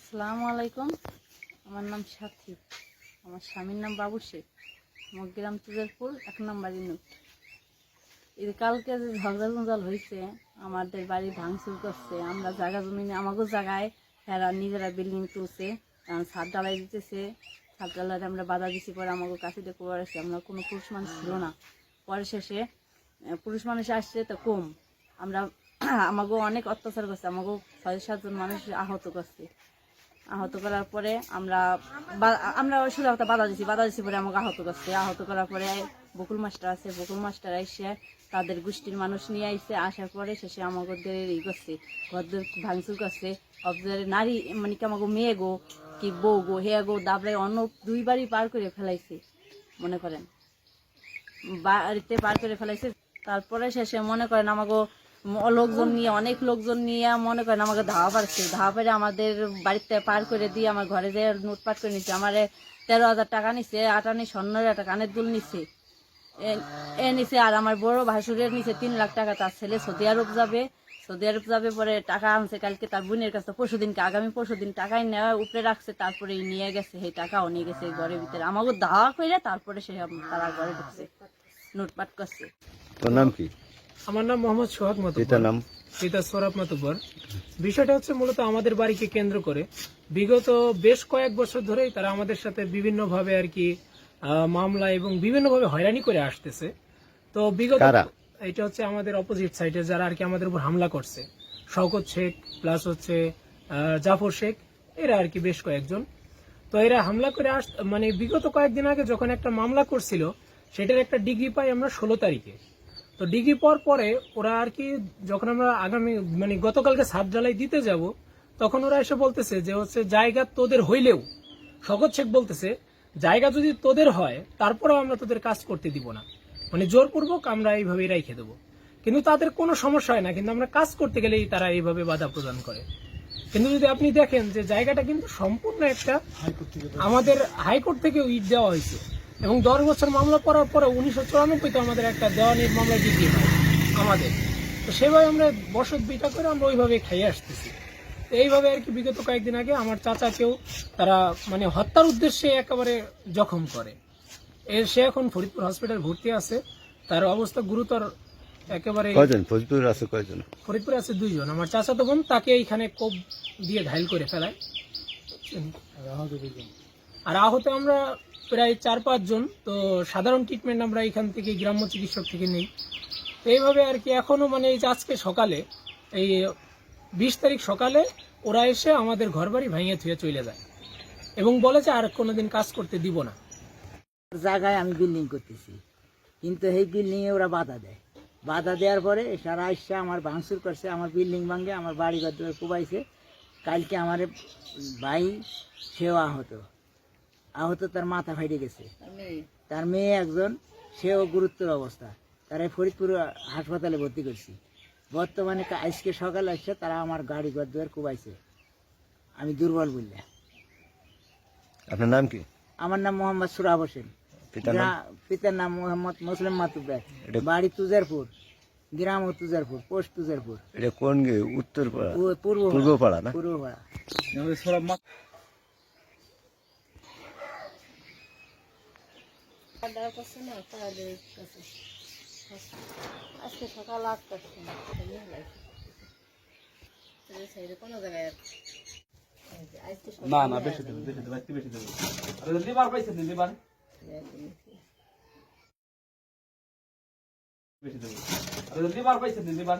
আসসালামু আলাইকুম। আমার নাম সাথী, আমার স্বামীর নাম বাবু শেখ, আমার গ্রাম তুজারপুর 1 নম্বর ইউনিট। এই কালকে যে ঝগড়া জঞ্জাল হয়েছে, আমাদের বাড়ি ভাঙচুর করছে। আমরা জায়গা জমি আমাকে জায়গায় এরা নিজেরা বিল্ডিং তুলছে, ছাদ ঢালাই দিতেছে। ছাদ ঢালাই আমরা বাধা দিচ্ছি, পরে আমাকে কাছে দিয়ে করেছি। আমরা কোনো পুরুষ মানুষ ছিল না। পরে শেষে পুরুষ মানুষ আসছে তো কম, আমরা আমাকেও অনেক অত্যাচার করছে। আমাকেও 6-7 জন মানুষ আহত করছে। আহত করার পরে আমরা শুরু একটা বাধা দিছি পরে আমাকে আহত করছে। আহত করার পরে বকুল মাস্টার আছে, বকুল মাস্টার এসে তাদের গোষ্ঠীর মানুষ নিয়ে আসছে। আসার পরে শেষে আমাদের ই করছে, ঘরদের ভাঙচুর করছে। অবজারে নারী মানে কি আমাকে মেয়ে গো কি বউ গো হে গো দাবড়ায় অন্য 2 বাড়ি পার করে ফেলাইছে, মনে করেন বাড়িতে পার করে ফেলাইছে। তারপরে শেষে মনে করেন আমাকে লোকজন নিয়ে অনেক লোকজন নিয়ে মনে করেন আমাকে ধাওয়া পারছে। ধাওয়া পেরে আমাদের বাড়িতে পার করে দিয়ে আমার ঘরে যে লুটপাট করে নিচ্ছে। আমার 13,000 টাকা নিচ্ছে, 58 স্বর্ণের একটা কানের দুল নিচ্ছে, নিচ্ছে। আর আমার বড় ভাসুরের নিচ্ছে 3 লাখ টাকা। তার ছেলে সৌদি আরব যাবে পরে টাকা আনছে কালকে তার বোনের কাছে, আগামী পরশুদিন টাকাই নেওয়া উপরে রাখছে। তারপরে নিয়ে গেছে, সেই টাকাও নিয়ে গেছে ঘরের ভিতরে। আমাকে ধাওয়া করে তারপরে সে তারা ঘরে ঢুকছে, লুটপাট করছে। তোর নাম কি? আমার নাম মোহাম্মদ সোহাগ মাতুব্বর, পিতা সোহরাব মাতুব্বর। বিষয়টা হচ্ছে মূলত আমাদের বাড়িকে কেন্দ্র করে বিগত বেশ কয়েক বছর ধরেই তারা আমাদের সাথে বিভিন্নভাবে আর কি মামলা এবং বিভিন্নভাবে হয়রানি করে আসতেছে। তো বিগত এটা হচ্ছে আমাদের অপোজিট সাইডে যারা আর কি আমাদের উপর হামলা করছে, শওকত শেখ প্লাস হচ্ছে জাফর শেখ, এরা আর কি বেশ কয়েকজন। তো এরা হামলা করে মানে বিগত কয়েকদিন আগে যখন একটা মামলা করছিল, সেটার একটা ডিগ্রি পাই আমরা 16 তারিখে। তো ডিগ্রি পর পরে ওরা আর কি যখন আমরা আগামী মানে গতকালকে ছাদ ঢালাই দিতে যাব, তখন ওরা এসে বলতেছে যে হচ্ছে জায়গা তোদের হইলেও, শওকত শেখ বলতেছে জায়গা যদি তোদের হয় তারপরেও আমরা তোদের কাজ করতে দিব না, মানে জোরপূর্বক আমরা এইভাবেই রেখে দেবো। কিন্তু তাদের কোনো সমস্যা হয় না, কিন্তু আমরা কাজ করতে গেলেই তারা এইভাবে বাধা প্রদান করে। কিন্তু যদি আপনি দেখেন যে জায়গাটা কিন্তু সম্পূর্ণ একটা আমাদের হাইকোর্ট থেকে ইট দেওয়া হয়েছে এবং 10 বছর মামলা করার পরে 1994 আমাদের একটা দেওয়ানির মামলা ডিগ্রি হয় আমাদের। তো সেভাবে আমরা বসত বিটা করে আমরা ওইভাবে খাইয়ে আসতেছি। তো এইভাবে আর কি বিগত কয়েকদিন আগে আমার চাচাকেও তারা মানে হত্যার উদ্দেশ্যে একেবারে জখম করে। সে এখন ফরিদপুর হসপিটাল ভর্তি আছে, তার অবস্থা গুরুতর একেবারে। ফরিদপুরে আছে 2 জন। আমার চাচাতো বোন, তাকে এইখানে কোপ দিয়ে ঘায়ল করে ফেলায়। আর আহত আমরা প্রায় 4-5 জন। তো সাধারণ ট্রিটমেন্ট আমরা এখান থেকে গ্রাম্য চিকিৎসক থেকে নেই। তো এইভাবে আর কি এখনো মানে এই আজকে সকালে এই 20 তারিখ সকালে ওরা এসে আমাদের ঘরবাড়ি ভাঙিয়ে থুয়ে চলে যায় এবং বলেছে আর কোনোদিন কাজ করতে দিব না। জায়গায় আমি বিল্ডিং করতেছি, কিন্তু এই বিল্ডিং এ ওরা বাধা দেওয়ার পরে সারা আসছে আমার ভাঙচুর করছে, আমার বিল্ডিং ভাঙে, আমার বাড়ি ঘর কুবাইছে। কালকে আমার ভাই সেও আহত, তার মাথা ফাইটে গেছে। তার মেয়ে একজন, সেও গুরুতর অবস্থা, তারা ফরিদপুর হাসপাতালে ভর্তি করছি। বর্তমানে আজকে সকালে আসছে, তারা আমার গাড়ি ঘর দুয়ার কুবাইছে। আমি দুর্বল বললে। আপনার নাম কি? আমার নাম মোহাম্মদ সুরাব হোসেন, পিতার নাম মোহাম্মদ মুসলিম মাতুব্বর, বাড়ি তুজারপুর, গ্রাম ও তুজারপুর, পোস্ট তুজারপুর। এটা কোন উত্তর পাড়া? পূর্ব পাড়া না, পূর্ব পাড়া। আজকে সকাল 8টার সময় কোনো জায়গায় না বেশি দেবো লিবার পাইছেন লিবার বেশি দেবো লিবার পাইছেন লিবার